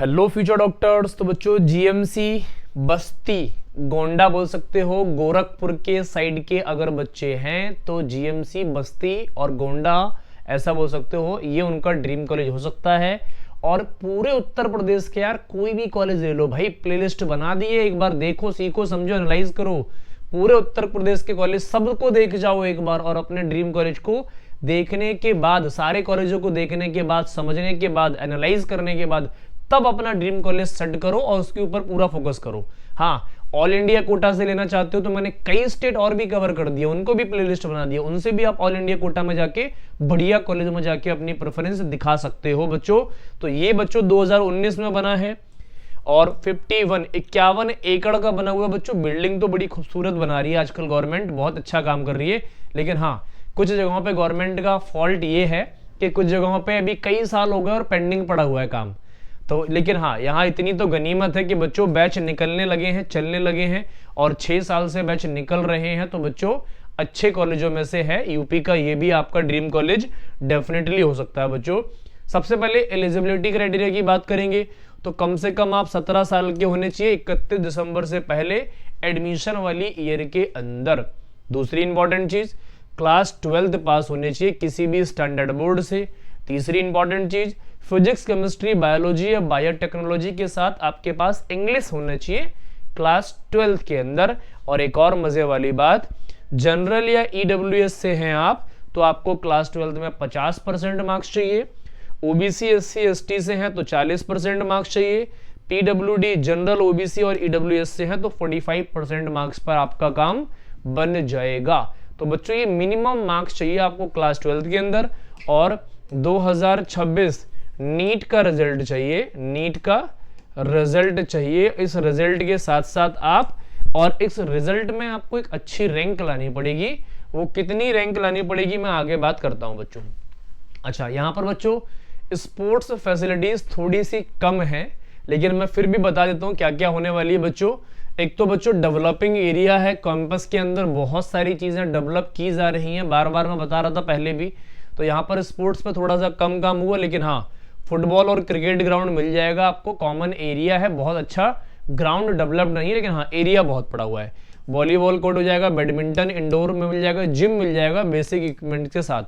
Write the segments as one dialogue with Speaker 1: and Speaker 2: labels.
Speaker 1: Hello future doctors. तो बच्चों GMC Basti Gonda बोल सकते हो, गोरखपुर के साइड के अगर बच्चे हैं तो जीएमसी बस्ती और गोंडा ऐसा बोल सकते हो, ये उनका ड्रीम कॉलेज हो सकता है। और पूरे उत्तर प्रदेश के यार कोई भी कॉलेज ले लो भाई, प्लेलिस्ट बना दिए, एक बार देखो, सीखो, समझो, एनालाइज करो। पूरे उत्तर प्रदेश के कॉलेज सबको देख जाओ एक बार, और अपने ड्रीम कॉलेज को देखने के बाद, सारे कॉलेजों को देखने के बाद, समझने के बाद, एनालाइज करने के बाद तब अपना ड्रीम कॉलेज सेट करो और उसके ऊपर पूरा फोकस करो। हाँ, ऑल इंडिया कोटा से लेना चाहते हो तो मैंने कई स्टेट और भी कवर कर दिए, उनको भी प्लेलिस्ट बना दिया, उनसे भी आप ऑल इंडिया कोटा में जाके बढ़िया कॉलेज में जाके अपनी प्रेफरेंस दिखा सकते हो बच्चों। तो ये बच्चों 2019 में बना है और 51 एकड़ का बना हुआ बच्चों। बिल्डिंग तो बड़ी खूबसूरत बना रही है आजकल गवर्नमेंट, बहुत अच्छा काम कर रही है। लेकिन हाँ, कुछ जगहों पे गवर्नमेंट का फॉल्ट ये है कि कुछ जगहों पे अभी कई साल हो गए और पेंडिंग पड़ा हुआ है काम। तो लेकिन हाँ, यहाँ इतनी तो गनीमत है कि बच्चों बैच निकलने लगे हैं, चलने लगे हैं, और 6 साल से बैच निकल रहे हैं। तो बच्चों अच्छे कॉलेजों में से है यूपी का ये भी आपका ड्रीम कॉलेज डेफिनेटली हो सकता है बच्चों। सबसे पहले एलिजिबिलिटी क्राइटेरिया की बात करेंगे तो कम से कम आप 17 साल के होने चाहिए 31 दिसंबर से पहले एडमिशन वाली ईयर के अंदर। दूसरी इंपॉर्टेंट चीज, क्लास 12th पास होने चाहिए किसी भी स्टैंडर्ड बोर्ड से। तीसरी इंपॉर्टेंट चीज, फिजिक्स, केमिस्ट्री, बायोलॉजी या बायोटेक्नोलॉजी के साथ आपके पास इंग्लिश होना चाहिए क्लास 12th के अंदर। और एक और मजे वाली बात, जनरल या ईडब्ल्यूएस से हैं आप तो आपको क्लास 12th में 50% मार्क्स चाहिए। ओबीसी, एससी, एसटी से हैं तो 40% मार्क्स चाहिए। पीडब्ल्यूडी, जनरल, ओबीसी और ईडब्ल्यूएस से हैं तो 45% मार्क्स पर आपका काम बन जाएगा। तो बच्चों ये मिनिमम मार्क्स चाहिए आपको क्लास 12th के अंदर। और 2026 नीट का रिजल्ट चाहिए, नीट का रिजल्ट चाहिए। इस रिजल्ट के साथ साथ आप, और इस रिजल्ट में आपको एक अच्छी रैंक लानी पड़ेगी। वो कितनी रैंक लानी पड़ेगी मैं आगे बात करता हूं बच्चों। अच्छा, यहां पर बच्चों स्पोर्ट्स फैसिलिटीज थोड़ी सी कम है, लेकिन मैं फिर भी बता देता हूं क्या क्या होने वाली है बच्चों। एक तो बच्चों डेवलपिंग एरिया है, कैंपस के अंदर बहुत सारी चीजें डेवलप की जा रही हैं, बार बार मैं बता रहा था पहले भी। तो यहाँ पर स्पोर्ट्स पे थोड़ा सा कम काम हुआ, लेकिन हाँ, फुटबॉल और क्रिकेट ग्राउंड मिल जाएगा आपको। कॉमन एरिया है, बहुत अच्छा ग्राउंड डेवलप्ड नहीं है, लेकिन हाँ एरिया बहुत पड़ा हुआ है। वॉलीबॉल कोर्ट हो जाएगा, बैडमिंटन इंडोर में मिल जाएगा, जिम मिल जाएगा बेसिक इक्विपमेंट के साथ।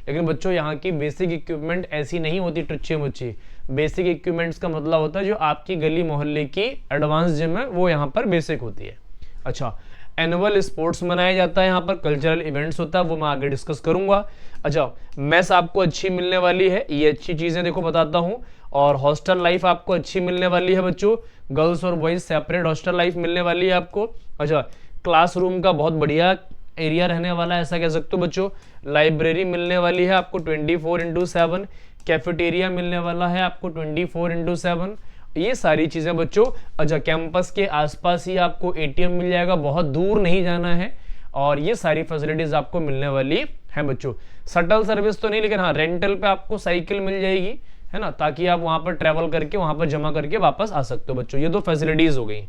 Speaker 1: लेकिन बच्चों यहाँ की बेसिक इक्विपमेंट ऐसी नहीं होती टुच्ची मुच्ची। बेसिक इक्विपमेंट्स का मतलब होता है जो आपकी गली मोहल्ले की एडवांस जिम है वो यहाँ पर बेसिक होती है। अच्छा, एनुअल स्पोर्ट्स मनाया जाता है यहाँ पर, कल्चरल इवेंट्स होता है, वो मैं आगे डिस्कस करूंगा। अच्छा, मेस आपको अच्छी मिलने वाली है, ये अच्छी चीजें देखो बताता हूँ। और हॉस्टल लाइफ आपको अच्छी मिलने वाली है बच्चों, गर्ल्स और बॉयज सेपरेट हॉस्टल लाइफ मिलने वाली है आपको। अच्छा, क्लासरूम का बहुत बढ़िया एरिया रहने वाला है, ऐसा कह सकते हो बच्चों। लाइब्रेरी मिलने वाली है आपको 24/7, कैफेटेरिया मिलने वाला है आपको 24/7, ये सारी चीजें बच्चों। अच्छा, कैंपस के आसपास ही आपको एटीएम मिल जाएगा, बहुत दूर नहीं जाना है, और ये सारी फैसिलिटीज आपको मिलने वाली है बच्चों। शटल सर्विस तो नहीं, लेकिन हाँ रेंटल पे आपको साइकिल मिल जाएगी, है ना, ताकि आप वहां पर ट्रेवल करके वहां पर जमा करके वापस आ सकते हो बच्चों। ये दो फैसिलिटीज हो गई।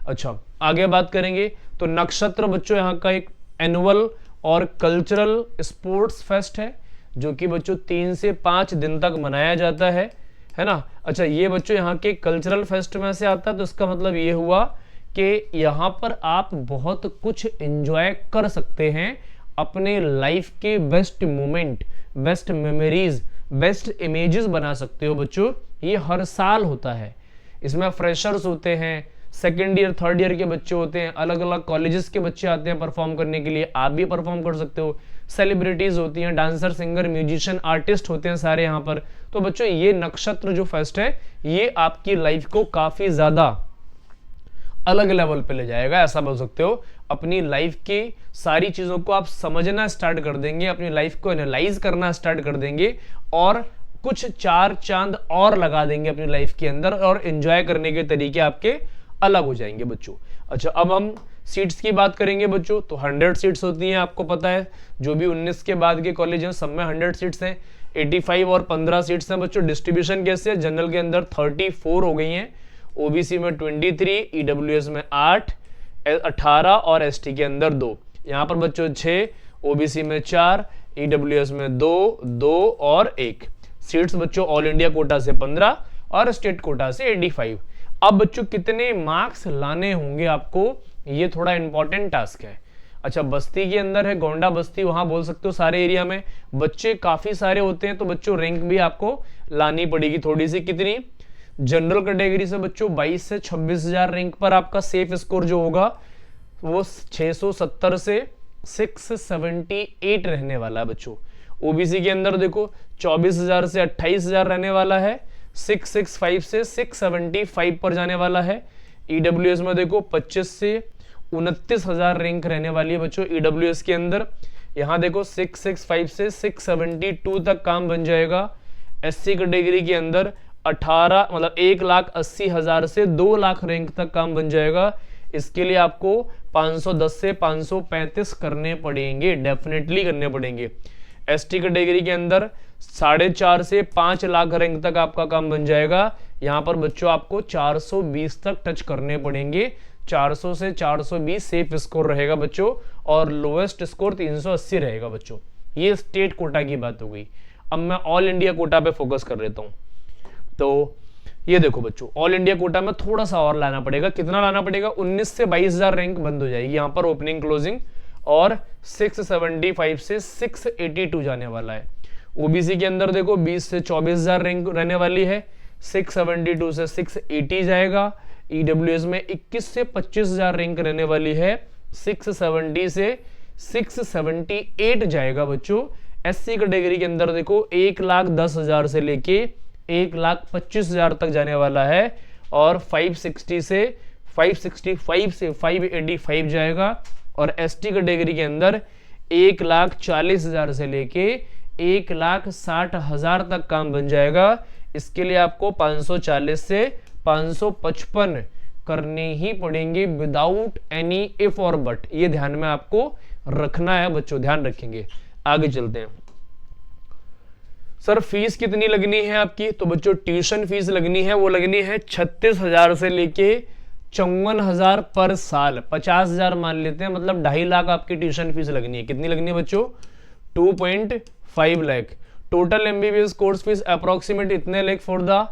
Speaker 1: अच्छा, आगे बात करेंगे तो नक्षत्र बच्चों यहाँ का एक एनुअल और कल्चरल स्पोर्ट्स फेस्ट है, जो कि बच्चों 3 से 5 दिन तक मनाया जाता है ना। अच्छा, ये बच्चों यहाँ के कल्चरल फेस्ट में से आता है, तो इसका मतलब ये हुआ कि यहाँ पर आप बहुत कुछ एंजॉय कर सकते हैं, अपने लाइफ के best moment, best memories, best images बना सकते हो बच्चों। ये हर साल होता है, इसमें फ्रेशर्स होते हैं, सेकेंड ईयर, थर्ड ईयर के बच्चे होते हैं, अलग अलग कॉलेजेस के बच्चे आते हैं परफॉर्म करने के लिए, आप भी परफॉर्म कर सकते हो। सेलिब्रिटीज होती हैं, डांसर, सिंगर, म्यूजिशियन, आर्टिस्ट होते हैं सारे यहाँ पर। तो बच्चों ये नक्षत्र जो फेस्ट है ये आपकी लाइफ को काफी ज्यादा अलग लेवल पे ले जाएगा, ऐसा बोल सकते हो। अपनी लाइफ की सारी चीजों को आप समझना स्टार्ट कर देंगे, अपनी लाइफ को एनालाइज करना स्टार्ट कर देंगे, और कुछ 4 चांद और लगा देंगे अपनी लाइफ के अंदर, और एंजॉय करने के तरीके आपके अलग हो जाएंगे बच्चों। अच्छा, अब हम सीट्स की बात करेंगे बच्चों। तो 100 सीट्स होती हैं, आपको पता है, जो भी 19 के बाद के कॉलेज हैं सब में 100 सीट्स हैं। 85 और 15 सीट्स हैं बच्चों। डिस्ट्रीब्यूशन कैसे है, जनरल के अंदर 34 हो गई हैं, ओबीसी में 23, ईडब्ल्यूएस में 8, 18 और एसटी के अंदर 2। यहाँ पर बच्चों 6, ओबीसी में 4, ईडब्ल्यूएस में 2, 2 और 1 सीट्स बच्चों। ऑल इंडिया कोटा से 15 और स्टेट कोटा से 85। अब बच्चों कितने मार्क्स लाने होंगे आपको, ये थोड़ा इंपॉर्टेंट टास्क है। अच्छा, बस्ती के अंदर है, गोंडा बस्ती, वहां बोल सकते हो सारे एरिया में बच्चे काफी सारे होते हैं, तो बच्चों रैंक भी आपको लानी पड़ेगी थोड़ी सी। कितनी? जनरल कैटेगरी से बच्चों 22 से 26,000 रैंक पर आपका सेफ स्कोर जो होगा वो 670 से 678 रहने वाला है बच्चों। ओबीसी के अंदर देखो 24,000 से 28,000 रहने वाला है, 665 से 675 पर जाने वाला है। ईडब्ल्यूएस में देखो 25 से 29,000 रैंक रहने वाली है बच्चों ईडब्ल्यूएस के अंदर। यहाँ देखो 665 से 672 तक काम बन जाएगा। एससी कैटेगरी के अंदर 1,80,000 से 2 लाख रैंक तक काम बन जाएगा। इसके लिए आपको 510 से 535 करने पड़ेंगे, डेफिनेटली करने पड़ेंगे। एसटी कैटेगरी के अंदर 4.5 से 5 लाख रैंक तक आपका काम बन जाएगा। यहाँ पर बच्चों आपको 420 तक टच करने पड़ेंगे। 400 से 420 सेफ स्कोर रहेगा बच्चों, और लोएस्ट स्कोर 380 रहेगा बच्चों। ये स्टेट कोटा की बात हो गई। अब मैं ऑल इंडिया कोटा पे फोकस कर लेता हूँ। तो ये देखो बच्चों, ऑल इंडिया कोटा में थोड़ा सा और लाना पड़ेगा। कितना लाना पड़ेगा? 19 से 22,000 रैंक बंद हो जाएगी यहाँ पर ओपनिंग क्लोजिंग, और 675 से 682 जाने वाला है। ओबीसी के अंदर देखो 20 से 24,000 रैंक रहने वाली है, 672 से 680 जाएगा। ईडब्ल्यूएस में 21 से 25,000 रैंक रहने वाली है, 670 से 678 जाएगा बच्चों। एससी कैटेगरी के अंदर देखो 1,10,000 से लेके 1,25,000 तक जाने वाला है, और 560 से 565 से 585 जाएगा। और एसटी कैटेगरी के अंदर 1,40,000 से लेके 1,60,000 तक काम बन जाएगा। इसके लिए आपको 540 से 555 करने ही पड़ेंगे विदाउट एनी इफ और बट। ये ध्यान में आपको रखना है बच्चों, ध्यान रखेंगे। आगे चलते हैं। सर फीस कितनी लगनी है आपकी? तो बच्चों ट्यूशन फीस लगनी है, वो लगनी है 36,000 से लेके 54,000 पर साल। 50,000 मान लेते हैं, मतलब 2.5 लाख आपकी ट्यूशन फीस लगनी है। कितनी लगनी है बच्चों? 2.5 lakh. Total MBBS course fees approximate इतने lakh for the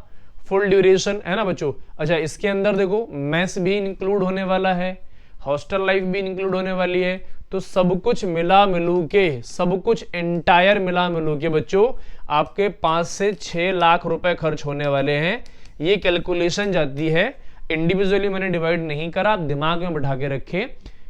Speaker 1: full duration, है ना बच्चों। अच्छा, इसके अंदर देखो मेस भी इंक्लूड होने वाला है, हॉस्टल लाइफ भी इंक्लूड होने वाली है। तो सब कुछ मिला मिलू के, सब कुछ एंटायर मिला मिलू के बच्चों आपके 5 से 6 लाख रुपए खर्च होने वाले हैं। ये कैलकुलेशन जाती है, इंडिविजुअली मैंने डिवाइड नहीं करा, आप दिमाग में बैठा के रखें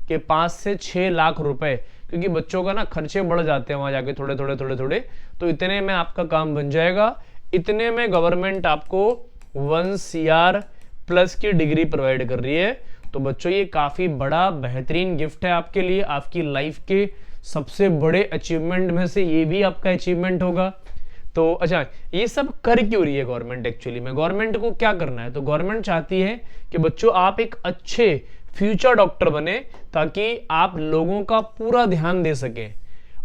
Speaker 1: कि 5 से 6 लाख रुपए, क्योंकि बच्चों का ना खर्चे बढ़ जाते हैं वहां जाके थोड़े थोड़े, तो इतने में आपका काम बन जाएगा। इतने में गवर्नमेंट आपको 1 CR प्लस की डिग्री प्रोवाइड कर रही है। तो बच्चों ये काफी बड़ा बेहतरीन गिफ्ट है आपके लिए। आपकी लाइफ के सबसे बड़े अचीवमेंट में से ये भी आपका अचीवमेंट होगा। तो अच्छा, ये सब कर क्यों रही है गवर्नमेंट? एक्चुअली में गवर्नमेंट को क्या करना है? तो गवर्नमेंट चाहती है कि बच्चों आप एक अच्छे फ्यूचर डॉक्टर बने, ताकि आप लोगों का पूरा ध्यान दे सकें।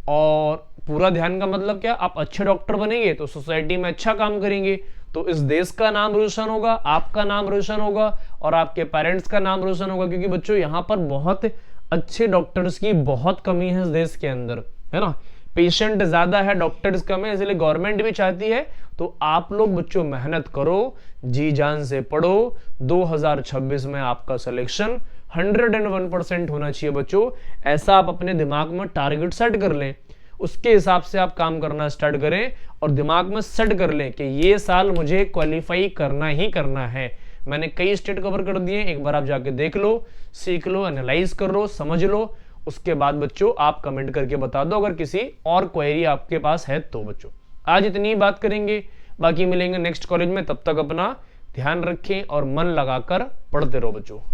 Speaker 1: और पूरा ध्यान का मतलब क्या? आप अच्छे डॉक्टर बनेंगे तो सोसाइटी में अच्छा काम करेंगे, तो इस देश का नाम रोशन होगा, आपका नाम रोशन होगा, और आपके पेरेंट्स का नाम रोशन होगा। क्योंकि बच्चों यहाँ पर बहुत अच्छे डॉक्टर्स की बहुत कमी है इस देश के अंदर, है ना। पेशेंट ज्यादा है, डॉक्टर्स कम है, इसलिए गवर्नमेंट भी चाहती है। तो आप लोग बच्चों मेहनत करो, जी जान से पढ़ो। 2026 में आपका सिलेक्शन 101% होना चाहिए बच्चों। ऐसा आप अपने दिमाग में टारगेट सेट कर लें, उसके हिसाब से आप काम करना स्टार्ट करें, और दिमाग में सेट कर लें कि ये साल मुझे क्वालिफाई करना ही करना है। मैंने कई स्टेट कवर कर दिए, एक बार आप जाके देख लो, सीख लो, एनालाइज कर लो, समझ लो। उसके बाद बच्चों आप कमेंट करके बता दो अगर किसी और क्वेरी आपके पास है तो। बच्चों आज इतनी ही बात करेंगे, बाकी मिलेंगे नेक्स्ट कॉलेज में। तब तक अपना ध्यान रखें और मन लगाकर पढ़ते रहो बच्चों।